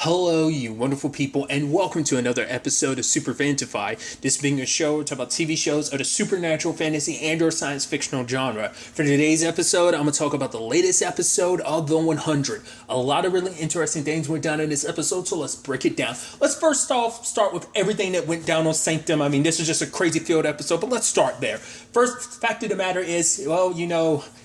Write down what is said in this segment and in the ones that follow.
Hello, you wonderful people, and welcome to another episode of Super-Fanta-Fi. This being a show to talk about TV shows of the supernatural, fantasy, and/or science fictional genre. For today's episode, I'm going to talk about the latest episode of The 100. A lot of really interesting things went down in this episode, so let's break it down. Let's first off start with everything that went down on Sanctum. I mean, this is just a crazy field episode, but let's start there. First fact of the matter is,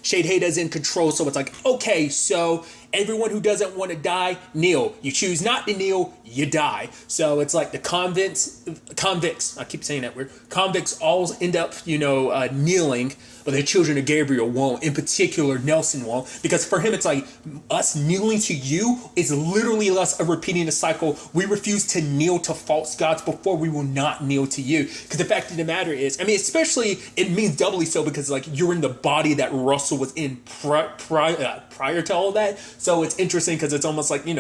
Shade Hater's in control, so it's like, okay, so everyone who doesn't want to die, kneel. You choose not to kneel, you die. So it's like the convicts, I keep saying that word, convicts all end up, kneeling, but the children of Gabriel won't. In particular, Nelson won't. Because for him, it's like, us kneeling to you is literally us repeating the cycle. We refuse to kneel to false gods before we will not kneel to you. Because the fact of the matter is, I mean, especially, it means doubly so because, like, you're in the body that Russell was in prior to all that. So it's interesting because it's almost like, he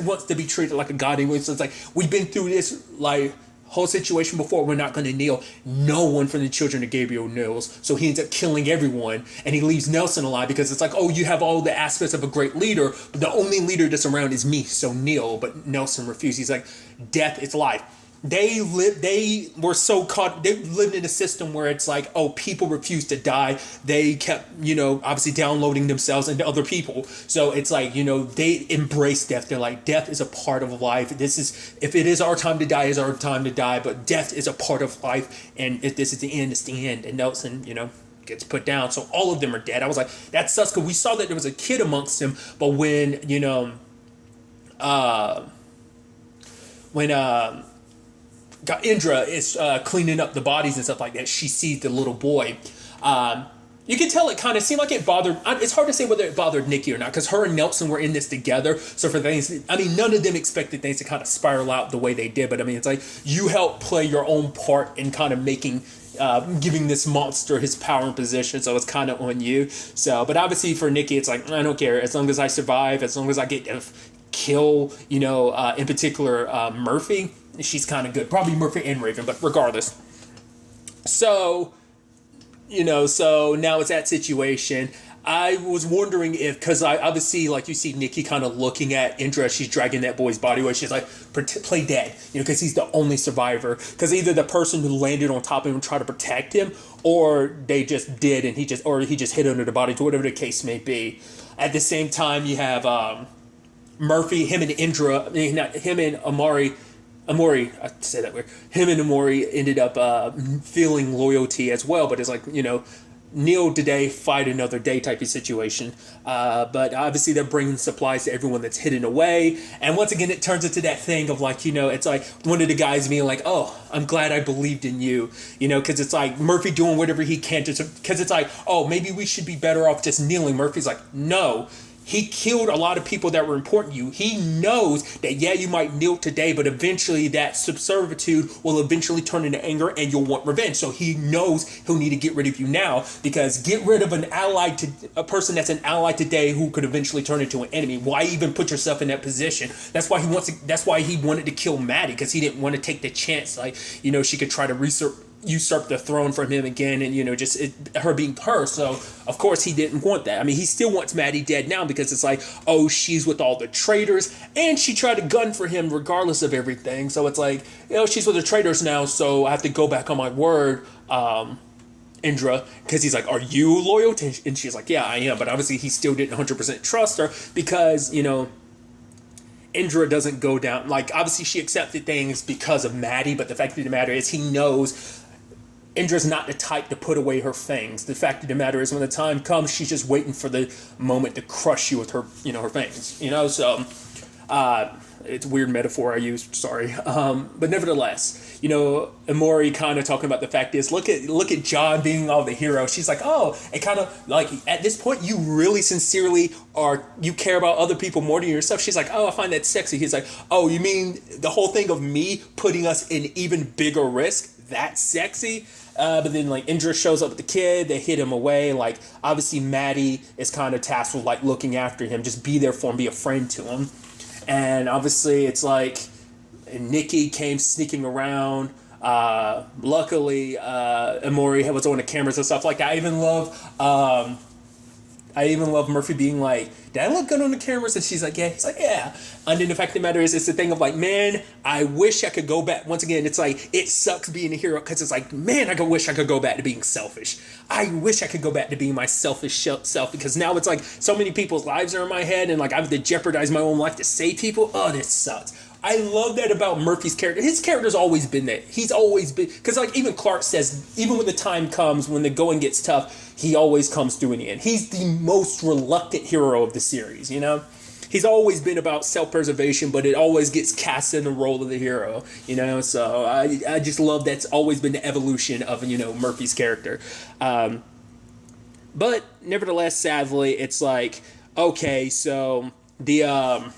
wants to be treated like a god anyway. So it's like, we've been through this, like, whole situation before. We're not going to kneel. No one from the children of Gabriel kneels. So he ends up killing everyone. And he leaves Nelson alive because it's like, oh, you have all the aspects of a great leader, but the only leader that's around is me. So kneel. But Nelson refused. He's like, death is life. They lived in a system where it's like, oh, people refuse to die. They kept, obviously downloading themselves into other people. So it's like, they embrace death. They're like, death is a part of life. If it is our time to die, it's our time to die. But death is a part of life. And if this is the end, it's the end. And Nelson, gets put down. So all of them are dead. I was like, that sucks, because we saw that there was a kid amongst them. But when Indra is cleaning up the bodies and stuff like that, she sees the little boy. You can tell it kind of seemed like it bothered. It's hard to say whether it bothered Nikki or not, because her and Nelson were in this together. So for things, none of them expected things to kind of spiral out the way they did. But it's like, you help play your own part in kind of giving this monster his power and position. So it's kind of on you. So, but obviously for Nikki, it's like, I don't care. As long as I survive, as long as I get to kill, in particular, Murphy, she's kind of good. Probably Murphy and Raven, but regardless. So, so now it's that situation. I was wondering if, because I obviously, like, you see Nikki kind of looking at Indra as she's dragging that boy's body away. She's like, play dead, because he's the only survivor. Because either the person who landed on top of him tried to protect him, or they just did, and he just hit under the body, to whatever the case may be. At the same time, you have Murphy, him and Indra, him and Amori, I say that weird. Him and Amori ended up feeling loyalty as well, but it's like, kneel today, fight another day type of situation. But obviously they're bringing supplies to everyone that's hidden away. And once again, it turns into that thing of like, it's like one of the guys being like, oh, I'm glad I believed in you, because it's like Murphy doing whatever he can because it's like, oh, maybe we should be better off just kneeling. Murphy's like, no. He killed a lot of people that were important to you. He knows that, yeah, you might kneel today, but eventually that servitude will eventually turn into anger and you'll want revenge. So he knows he'll need to get rid of you now, because get rid of a person that's an ally today who could eventually turn into an enemy. Why even put yourself in that position? That's why he wanted to kill Maddie, because he didn't want to take the chance. Like, she could try to usurp the throne from him again, and her being her. So of course he didn't want that. He still wants Maddie dead now, because it's like, oh, she's with all the traitors, and she tried to gun for him regardless of everything. So it's like, she's with the traitors now, so I have to go back on my word, Indra, because he's like, are you loyal to? And she's like, yeah, I am. But obviously he still didn't 100% trust her, because Indra doesn't go down. Like, obviously she accepted things because of Maddie, but the fact of the matter is, he knows Indra's not the type to put away her fangs. The fact of the matter is, when the time comes, she's just waiting for the moment to crush you with her, her fangs. So it's a weird metaphor I used. Sorry, but nevertheless, Amori kind of talking about the fact is, look at John being all the hero. She's like, oh, it kind of like, at this point, you really sincerely you care about other people more than yourself. She's like, oh, I find that sexy. He's like, oh, you mean the whole thing of me putting us in even bigger risk? That's sexy. But then, like, Indra shows up with the kid, they hit him away. Like, obviously Maddie is kind of tasked with, like, looking after him, just be there for him, be a friend to him. And obviously it's like, Nikki came sneaking around. Luckily, Amori was on the cameras and stuff like that. I even love I even love Murphy being like, did I look good on the cameras? And she's like, yeah. He's like, yeah. And then the fact of the matter is, it's the thing of like, man, I wish I could go back. Once again, it's like, it sucks being a hero because it's like, man, wish I could go back to being selfish. I wish I could go back to being my selfish self because now it's like so many people's lives are in my head and like I have to jeopardize my own life to save people. Oh, this sucks. I love that about Murphy's character. His character's always been that. He's always been, because like even Clark says, even when the time comes, when the going gets tough, he always comes through in the end. He's the most reluctant hero of the series, you know? He's always been about self-preservation, but it always gets cast in the role of the hero, you know? So I just love that's always been the evolution of, you know, Murphy's character. But nevertheless, sadly, it's like, okay, so the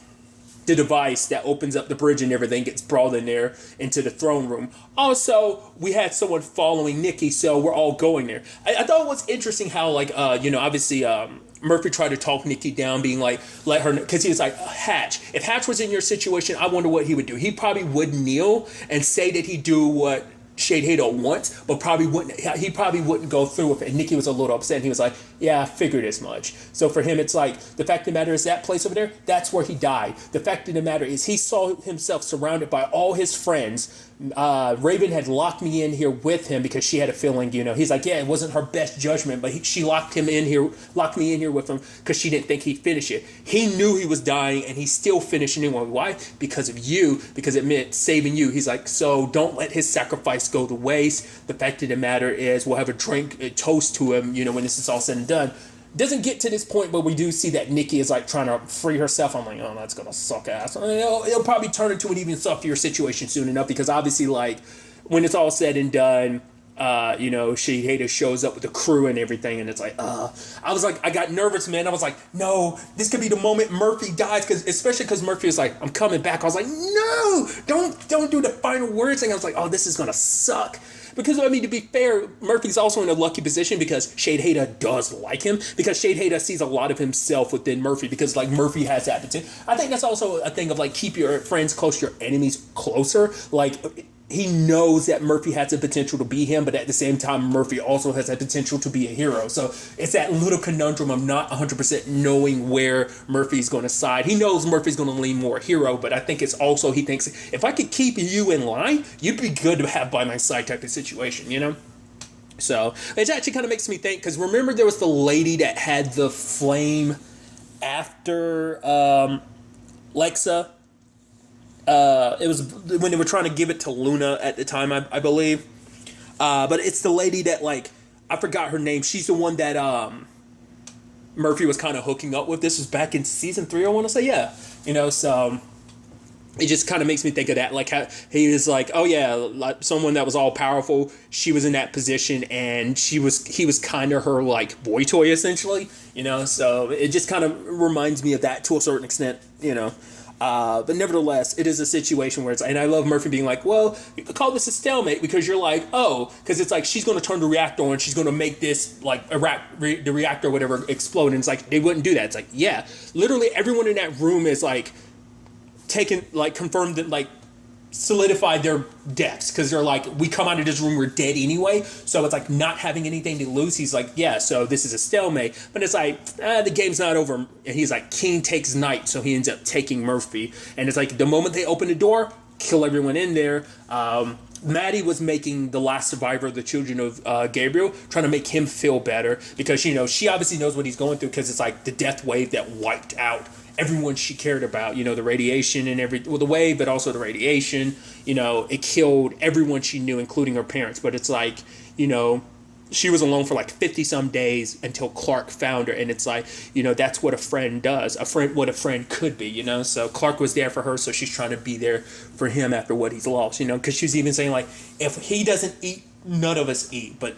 device that opens up the bridge and everything gets brought in there into the throne room. Also, we had someone following Nikki, so we're all going there. I thought it was interesting how, like, you know, obviously, Murphy tried to talk Nikki down, being like, let her, because he was like, Hatch, if Hatch was in your situation, I wonder what he would do. He probably would kneel and say that he'd do what Shade Hater wants, but he probably wouldn't go through with it. And Nikki was a little upset. He was like, yeah, I figured as much. So for him, it's like, the fact of the matter is that place over there, that's where he died. The fact of the matter is he saw himself surrounded by all his friends. Raven had locked me in here with him because she had a feeling, you know, he's like, yeah, it wasn't her best judgment, but she locked me in here with him because she didn't think he'd finish it. He knew he was dying and he's still finishing it. Why? Because of you, because it meant saving you. He's like, so don't let his sacrifice go to waste. The fact of the matter is we'll have a toast to him, you know, when this is all said and done. Doesn't get to this point, but we do see that Nikki is like trying to free herself. I'm like, oh, that's gonna suck ass. It'll probably turn into an even softer situation soon enough because obviously, like, when it's all said and done, you know, Shade Hater shows up with the crew and everything, and it's like, I was like, I got nervous, man. I was like, no, this could be the moment Murphy dies, especially because Murphy was like, I'm coming back. I was like, no, don't do the final words thing. I was like, oh, this is gonna suck. Because, I mean, to be fair, Murphy's also in a lucky position because Shade Hater does like him. Because Shade Hater sees a lot of himself within Murphy. Because, like, Murphy has that potential. I think that's also a thing of, like, keep your friends close, your enemies closer. Like, he knows that Murphy has the potential to be him, but at the same time, Murphy also has that potential to be a hero. So it's that little conundrum of not 100% knowing where Murphy's going to side. He knows Murphy's going to lean more hero, but I think it's also, he thinks, if I could keep you in line, you'd be good to have by my side type of situation, you know? So it actually kind of makes me think, because remember there was the lady that had the flame after Lexa? It was when they were trying to give it to Luna at the time, I believe. But it's the lady that, like, I forgot her name. She's the one that Murphy was kind of hooking up with. This was back in season 3, I want to say. Yeah. You know, so it just kind of makes me think of that. Like, how he was like, oh, yeah, like someone that was all powerful. She was in that position, and he was kind of her, like, boy toy, essentially. You know, so it just kind of reminds me of that to a certain extent, you know. But nevertheless, it is a situation where it's, and I love Murphy being like, well, you could call this a stalemate because you're like, oh, because it's like she's going to turn the reactor on, she's going to make this, like, the reactor or whatever explode, and it's like, they wouldn't do that. It's like, yeah, literally everyone in that room is, like, confirmed that, like, solidified their deaths because they're like, we come out of this room, we're dead anyway. So it's like not having anything to lose. He's like, yeah, so this is a stalemate. But it's like, the game's not over. And he's like, King takes Knight, so he ends up taking Murphy. And it's like the moment they open the door, kill everyone in there. Maddie was making the last survivor of the children of Gabriel, trying to make him feel better because, you know, she obviously knows what he's going through because it's like the death wave that wiped out everyone she cared about, you know, the radiation and the wave, but also the radiation, you know, it killed everyone she knew, including her parents. But it's like, you know, she was alone for like 50 some days until Clark found her. And it's like, you know, that's what a friend does, what a friend could be, you know? So Clark was there for her. So she's trying to be there for him after what he's lost, you know, because she's even saying like, if he doesn't eat, none of us eat, but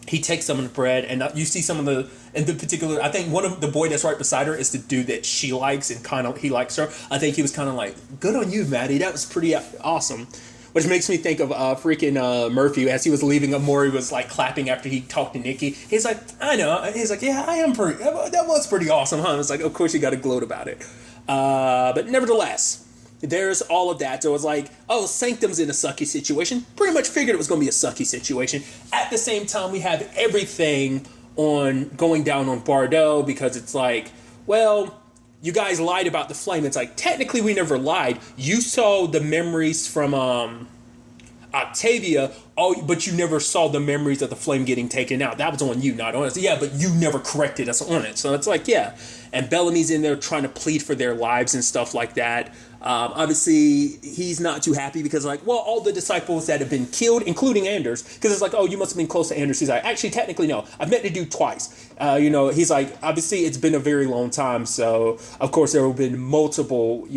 he takes some of the bread, and you see some of the particular, I think one of the boy that's right beside her is the dude that she likes, and kind of he likes her. I think he was kind of like, good on you, Maddie. That was pretty awesome. Which makes me think of freaking Murphy as he was leaving. Maury was like clapping after he talked to Nikki. He's like, I know. He's like, yeah, I am pretty. That was pretty awesome, huh? It's like, of course you got to gloat about it. But nevertheless, there's all of that. So it was like, oh, Sanctum's in a sucky situation. Pretty much figured it was going to be a sucky situation. At the same time, we have everything on going down on Bardo because it's like, well, you guys lied about the flame. It's like, technically we never lied. You saw the memories from Octavia, but you never saw the memories of the flame getting taken out. That was on you, not on us. Yeah, but you never corrected us on it. So it's like, yeah. And Bellamy's in there trying to plead for their lives and stuff like that. Obviously, he's not too happy because, like, well, all the disciples that have been killed, including Anders, because it's like, oh, you must have been close to Anders. He's like, actually, technically, no. I've met the dude twice. He's like, obviously, it's been a very long time. So, of course, there have been multiple,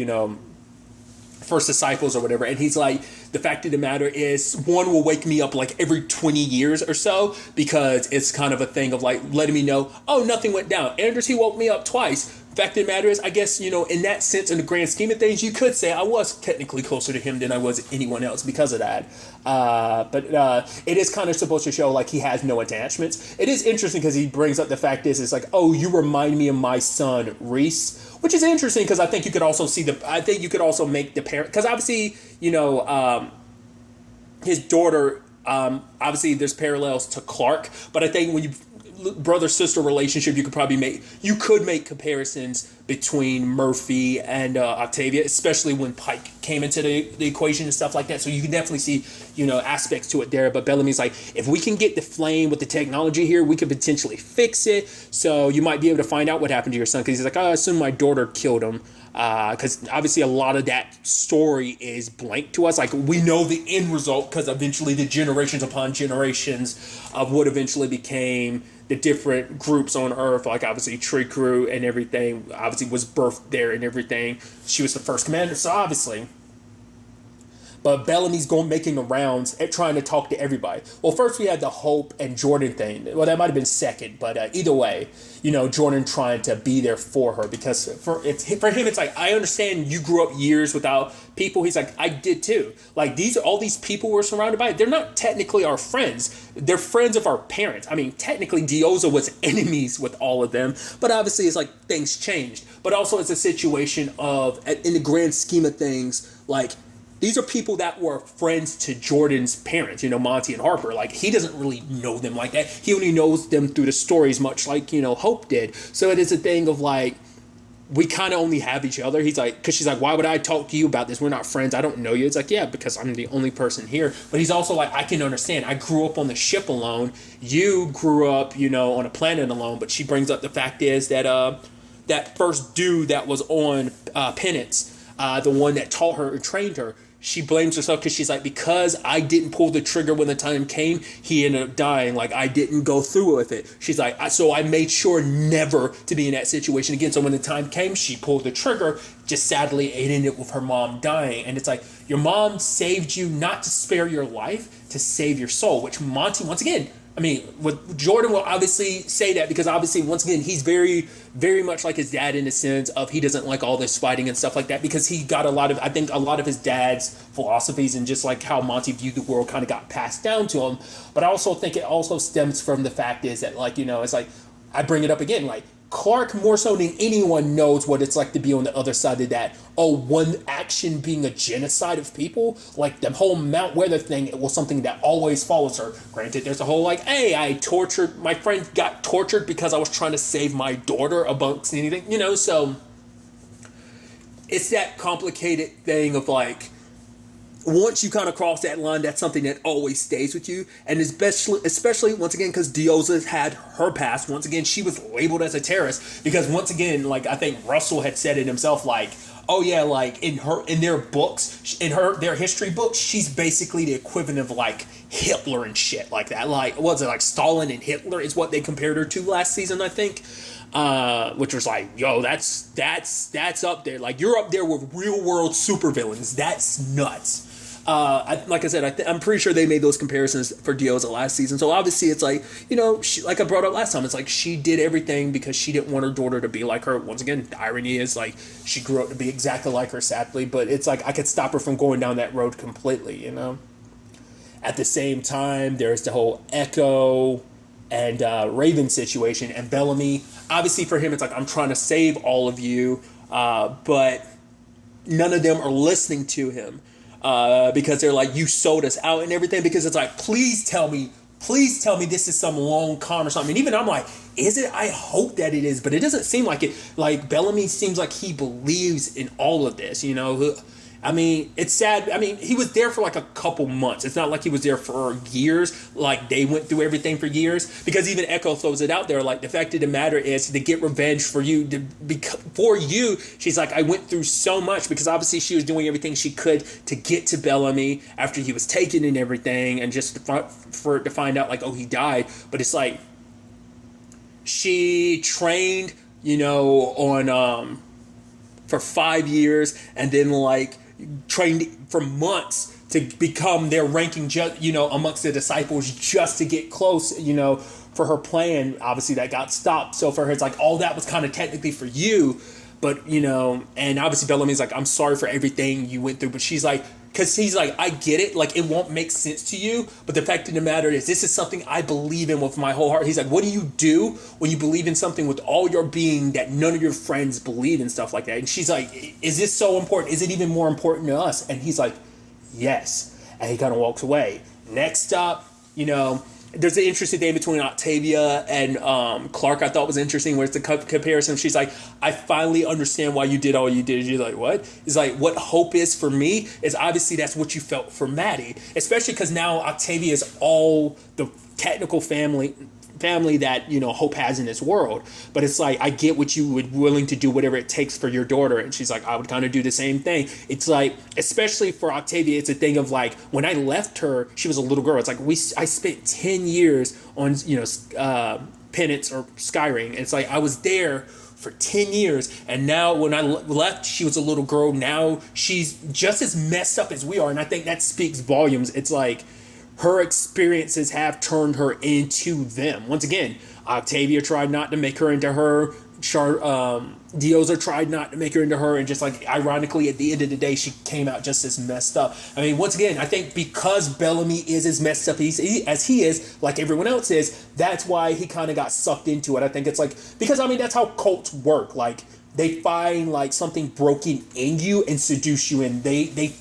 first disciples or whatever. And he's like, the fact of the matter is, one will wake me up like every 20 years or so because it's kind of a thing of like letting me know, oh, nothing went down. Anders, he woke me up twice. Fact of the matter is, I guess, in that sense, in the grand scheme of things, you could say I was technically closer to him than I was anyone else because of that. But it is kind of supposed to show like he has no attachments. It is interesting because he brings up the fact is, it's like, oh, you remind me of my son, Reese, which is interesting because I think you could also make the parent, because obviously, his daughter, obviously there's parallels to Clark, but I think when you brother-sister relationship, you could make comparisons between Murphy and Octavia, especially when Pike came into the equation and stuff like that. So you can definitely see, aspects to it there. But Bellamy's like, if we can get the flame with the technology here, we could potentially fix it. So you might be able to find out what happened to your son. Because he's like, oh, I assume my daughter killed him. Because obviously a lot of that story is blank to us. Like, we know the end result because eventually the generations upon generations of what eventually became the different groups on Earth, like obviously Tree Crew and everything, obviously was birthed there and everything. She was the first commander, so obviously. But Bellamy's making the rounds and trying to talk to everybody. Well, first we had the Hope and Jordan thing. Well, that might have been second, but either way, Jordan trying to be there for her because for him, it's like, I understand you grew up years without people. He's like, I did too. Like, all these people we're surrounded by, they're not technically our friends. They're friends of our parents. I mean, technically Dioza was enemies with all of them, but obviously it's like things changed. But also it's a situation of, in the grand scheme of things, like, these are people that were friends to Jordan's parents, Monty and Harper. Like, he doesn't really know them like that. He only knows them through the stories, much like, Hope did. So it is a thing of like, we kind of only have each other. He's like, because she's like, why would I talk to you about this? We're not friends. I don't know you. It's like, yeah, because I'm the only person here. But he's also like, I can understand. I grew up on the ship alone. You grew up, on a planet alone. But she brings up the fact is that that first dude that was on Penance, the one that taught her and trained her, she blames herself because she's like, because I didn't pull the trigger when the time came, he ended up dying. Like, I didn't go through with it. She's like, so I made sure never to be in that situation again. So when the time came, she pulled the trigger. Just sadly, it ended with her mom dying. And it's like, your mom saved you not to spare your life, to save your soul, which Monty, once again, I mean, with Jordan will obviously say that because obviously, once again, he's very, very much like his dad in the sense of he doesn't like all this fighting and stuff like that because he got a lot of his dad's philosophies and just like how Monty viewed the world kind of got passed down to him. But I also think it also stems from the fact is that, like, it's like, I bring it up again, like, Clark more so than anyone knows what it's like to be on the other side of that. Oh, one action being a genocide of people, like the whole Mount Weather thing, it was something that always follows her. Granted, there's a whole like, hey, my friend got tortured because I was trying to save my daughter amongst anything, so it's that complicated thing of like, once you kind of cross that line, that's something that always stays with you. And especially once again, because Dioza had her past. Once again, she was labeled as a terrorist because once again, like I think Russell had said it himself, like, oh yeah, like in their books, their history books, she's basically the equivalent of like Hitler and shit like that. Like, what was it, like Stalin and Hitler is what they compared her to last season, I think. Which was like, yo, that's up there. Like, you're up there with real world supervillains. That's nuts. Like I said, I'm pretty sure they made those comparisons for Dioza last season. So obviously it's like, like I brought up last time, it's like she did everything because she didn't want her daughter to be like her. Once again, the irony is like she grew up to be exactly like her, sadly, but it's like I could stop her from going down that road completely, At the same time, there's the whole Echo and Raven situation, and Bellamy. Obviously for him, it's like, I'm trying to save all of you, but none of them are listening to him. Because they're like, you sold us out and everything, because it's like, please tell me Please tell me this is some long con or something. And even I'm like, is it? I hope that it is, but it doesn't seem like it. Like Bellamy seems like he believes in all of this, you know. I mean, it's sad. I mean, he was there for like a couple months. It's not like he was there for years. Like they went through everything for years. Because even Echo throws it out there. Like the fact of the matter is to get revenge for you. For you, she's like, I went through so much because obviously she was doing everything she could to get to Bellamy after he was taken and everything, and just for it to find out like, oh, he died. But it's like she trained, you know, on for 5 years, and then like trained for months to become their ranking you know, amongst the disciples just to get close, you know, for her plan. Obviously that got stopped. So for her, it's like all that was kind of technically for you, but you know, and obviously Bellamy's like, I'm sorry for everything you went through, but she's like, because he's like, I get it, like it won't make sense to you, but the fact of the matter is this is something I believe in with my whole heart. He's like, what do you do when you believe in something with all your being that none of your friends believe in, stuff like that? And she's like, is this so important? Is it even more important to us? And he's like, yes. And he kind of walks away. Next up, you know, there's an interesting thing between Octavia and Clark I thought was interesting, where it's the comparison. She's like, I finally understand why you did all you did. You're like, what? It's like, what hope is for me is obviously that's what you felt for Maddie. Especially because now Octavia is all the technical family that, you know, Hope has in this world. But it's like, I get what you would willing to do whatever it takes for your daughter. And she's like, I would kind of do the same thing. It's like, especially for Octavia, it's a thing of like, when I left her, she was a little girl. It's like, I spent 10 years on, you know, Penance or Skyring. And it's like, I was there for 10 years. And now when I left, she was a little girl. Now she's just as messed up as we are. And I think that speaks volumes. It's like, her experiences have turned her into them. Once again, Octavia tried not to make her into her. Dioza tried not to make her into her. And just like, ironically, at the end of the day, she came out just as messed up. I mean, once again, I think because Bellamy is as messed up as he is, like everyone else is, that's why he kind of got sucked into it. I think it's like, because I mean, that's how cults work. Like, they find like something broken in you and seduce you, and they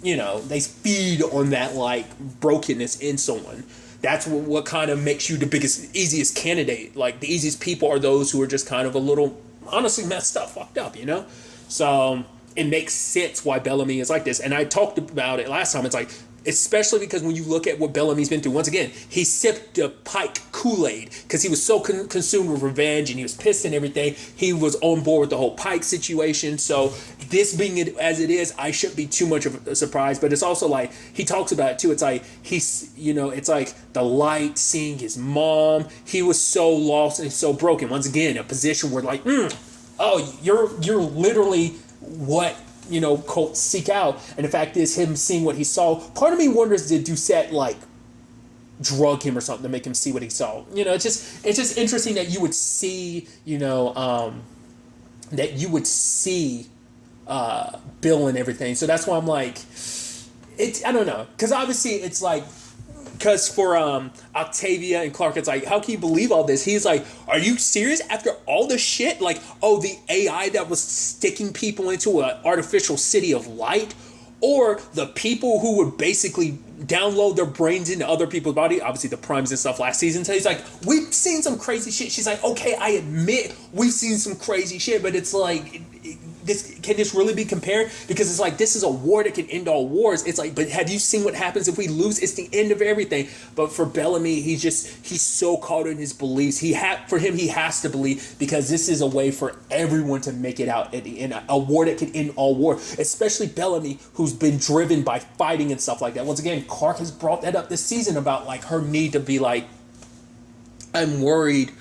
you know, they feed on that like brokenness in someone. That's what kind of makes you the biggest, easiest candidate. Like the easiest people are those who are just kind of a little, honestly, messed up, fucked up, you know? So it makes sense why Bellamy is like this. And I talked about it last time. It's like, especially because when you look at what Bellamy's been through, once again, he sipped the Pike Kool-Aid because he was so consumed with revenge and he was pissed and everything. He was on board with the whole Pike situation. So this being it as it is, I shouldn't be too much of a surprise. But it's also like, he talks about it too. It's like, he's, you know, it's like the light, seeing his mom. He was so lost and so broken. Once again, a position where like, oh, you're literally what, you know, cults seek out. And the fact is, him seeing what he saw, part of me wonders, did Doucette like drug him or something to make him see what he saw? You know, it's just interesting that you would see, you know, that you would see Bill and everything. So that's why I'm like, I don't know, because obviously it's like, because for Octavia and Clark, it's like, how can you believe all this? He's like, are you serious? After all the shit? Like, oh, the AI that was sticking people into an artificial city of light? Or the people who would basically download their brains into other people's body? Obviously, the primes and stuff last season. So he's like, we've seen some crazy shit. She's like, okay, I admit we've seen some crazy shit, but it's like, can this really be compared? Because it's like, this is a war that can end all wars. It's like, but have you seen what happens if we lose? It's the end of everything. But for Bellamy, he's so caught in his beliefs. For him, he has to believe, because this is a way for everyone to make it out at the end. A war that can end all war. Especially Bellamy, who's been driven by fighting and stuff like that. Once again, Clark has brought that up this season about like her need to be like, I'm worried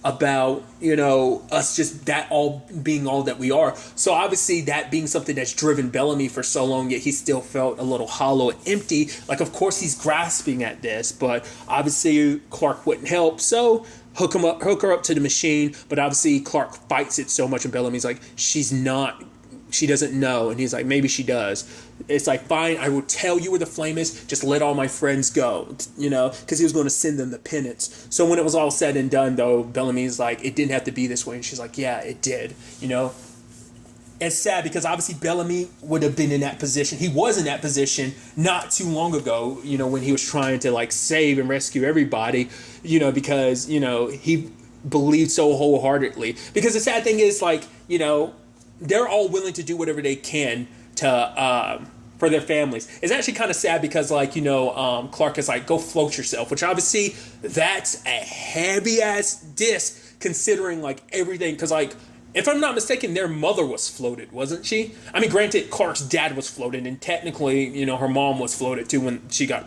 about, you know, us just that all being all that we are. So obviously that being something that's driven Bellamy for so long, yet he still felt a little hollow and empty. Like, of course he's grasping at this, but obviously Clark wouldn't help. So hook her up to the machine. But obviously Clark fights it so much, and Bellamy's like, she doesn't know. And he's like, maybe she does. It's like, fine, I will tell you where the flame is. Just let all my friends go, you know, because he was going to send them the penance. So when it was all said and done, though, Bellamy's like, it didn't have to be this way. And she's like, yeah, it did, you know. it's sad because obviously Bellamy would have been in that position. He was in that position not too long ago, when he was trying to like save and rescue everybody, because, he believed so wholeheartedly. Because the sad thing is, like, they're all willing to do whatever they can to, for their families. It's actually kind of sad because, like, Clark is like, go float yourself, which obviously that's a heavy ass diss considering like everything. Because, like, if I'm not mistaken, their mother was floated, wasn't she? I mean, granted, Clark's dad was floated, and technically, her mom was floated too when she got,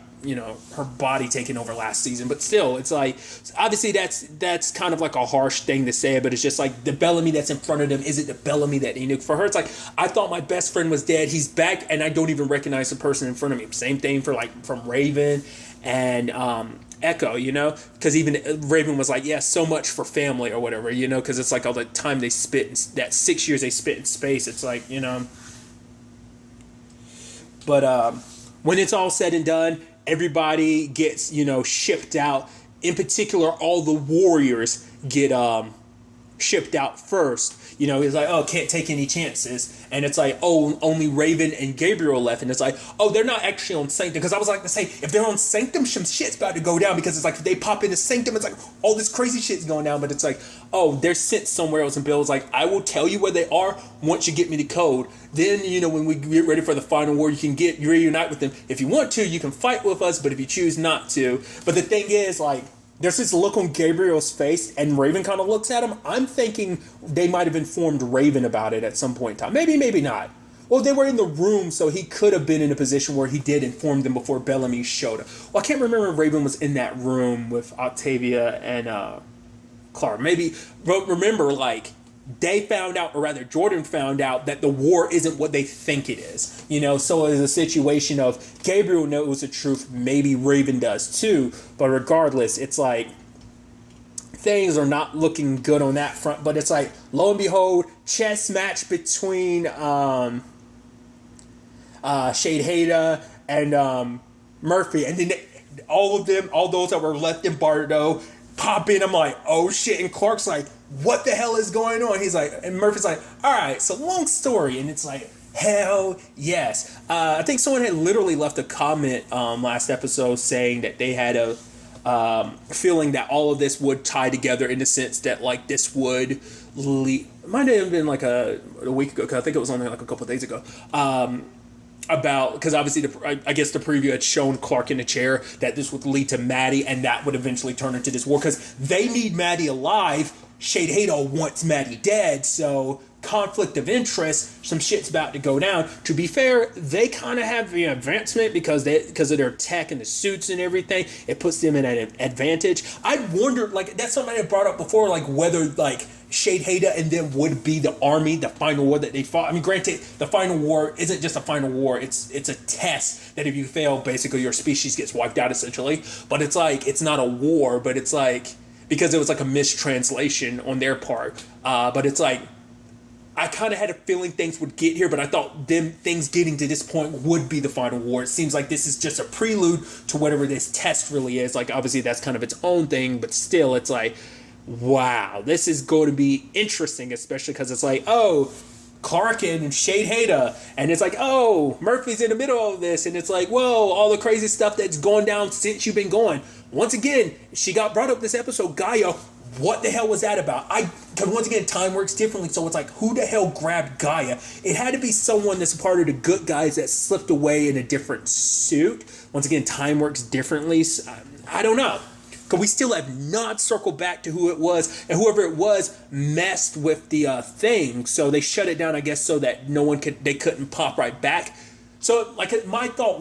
her body taken over last season. But still, it's like, obviously that's kind of like a harsh thing to say, but it's just like the Bellamy that's in front of them isn't the Bellamy that he knew. For her, it's like, I thought my best friend was dead. He's back, and I don't even recognize the person in front of me. Same thing for like from Raven and Echo, because even Raven was like, yeah, so much for family or whatever, because it's like all the time they spent, that 6 years they spent in space, it's like, but when it's all said and done, everybody gets, shipped out. In particular, all the warriors get shipped out first. It's like, oh, can't take any chances. And it's like, oh, only Raven and Gabriel left. And it's like, oh, they're not actually on Sanctum. Because I was like to say, if they're on Sanctum, some shit's about to go down. Because it's like, if they pop into Sanctum, it's like, all this crazy shit's going down. But it's like, oh, they're sent somewhere else. And Bill's like, I will tell you where they are once you get me the code. Then, when we get ready for the final war, you can reunite with them. If you want to, you can fight with us. But if you choose not to. But the thing is, like, there's this look on Gabriel's face, and Raven kind of looks at him. I'm thinking they might have informed Raven about it at some point in time. Maybe, maybe not. Well, they were in the room, so he could have been in a position where he did inform them before Bellamy showed up. Well, I can't remember if Raven was in that room with Octavia and Clark. Maybe, but remember, like, they found out, or rather Jordan found out, that the war isn't what they think it is. So it's a situation of Gabriel knows the truth, maybe Raven does too, but regardless, it's like things are not looking good on that front. But it's like, lo and behold, chess match between Shade Haida and Murphy, and then all those that were left in Bardo pop in. I'm like, oh shit, and Clark's like, what the hell is going on? He's like, and Murphy's like, all right, so long story. And it's like, hell yes. I think someone had literally left a comment last episode saying that they had a feeling that all of this would tie together in the sense that, like, this would lead, might have been like a week ago, because I think it was only like a couple of days ago, about, because obviously I guess the preview had shown Clark in a chair, that this would lead to Maddie, and that would eventually turn into this war, because they need Maddie alive. Shade Hato wants Maddie dead, so conflict of interest, some shit's about to go down. To be fair, they kind of have the advancement because of their tech and the suits and everything. It puts them in an advantage. I wonder, like, that's something I had brought up before, like, whether, like, Shade Haida and them would be the army, the final war that they fought. I mean, granted, the final war isn't just a final war. It's a test that if you fail, basically your species gets wiped out, essentially. But it's like, it's not a war, but it's like, because it was like a mistranslation on their part. But it's like, I kind of had a feeling things would get here, but I thought things getting to this point would be the final war. It seems like this is just a prelude to whatever this test really is. Like, obviously that's kind of its own thing, but still, it's like, wow, this is going to be interesting, especially because it's like, oh, Clark and Shade Haida, and it's like, oh, Murphy's in the middle of this, and it's like, whoa, all the crazy stuff that's gone down since you've been gone. Once again, she got brought up this episode, Gaia. What the hell was that about? Because once again, time works differently, so it's like, who the hell grabbed Gaia? It had to be someone that's part of the good guys that slipped away in a different suit. Once again, time works differently. So, I don't know. Because we still have not circled back to who it was, and whoever it was messed with the thing, so they shut it down, I guess, so that they couldn't pop right back. So, like, my thought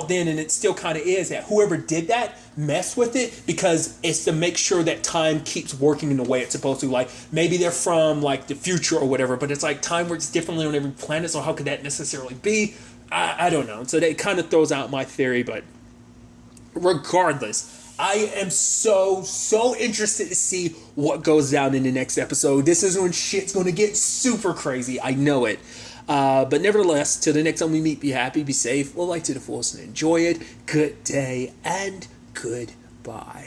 then, and it still kind of is, that whoever did that messed with it because it's to make sure that time keeps working in the way it's supposed to. Like, maybe they're from, like, the future or whatever, but it's like time works differently on every planet, so how could that necessarily be? I don't know. So that kind of throws out my theory, but regardless, I am so interested to see what goes down in the next episode. This is when shit's going to get super crazy. I know it. But nevertheless, till the next time we meet, be happy, be safe, live life to the fullest, and enjoy it. Good day and goodbye.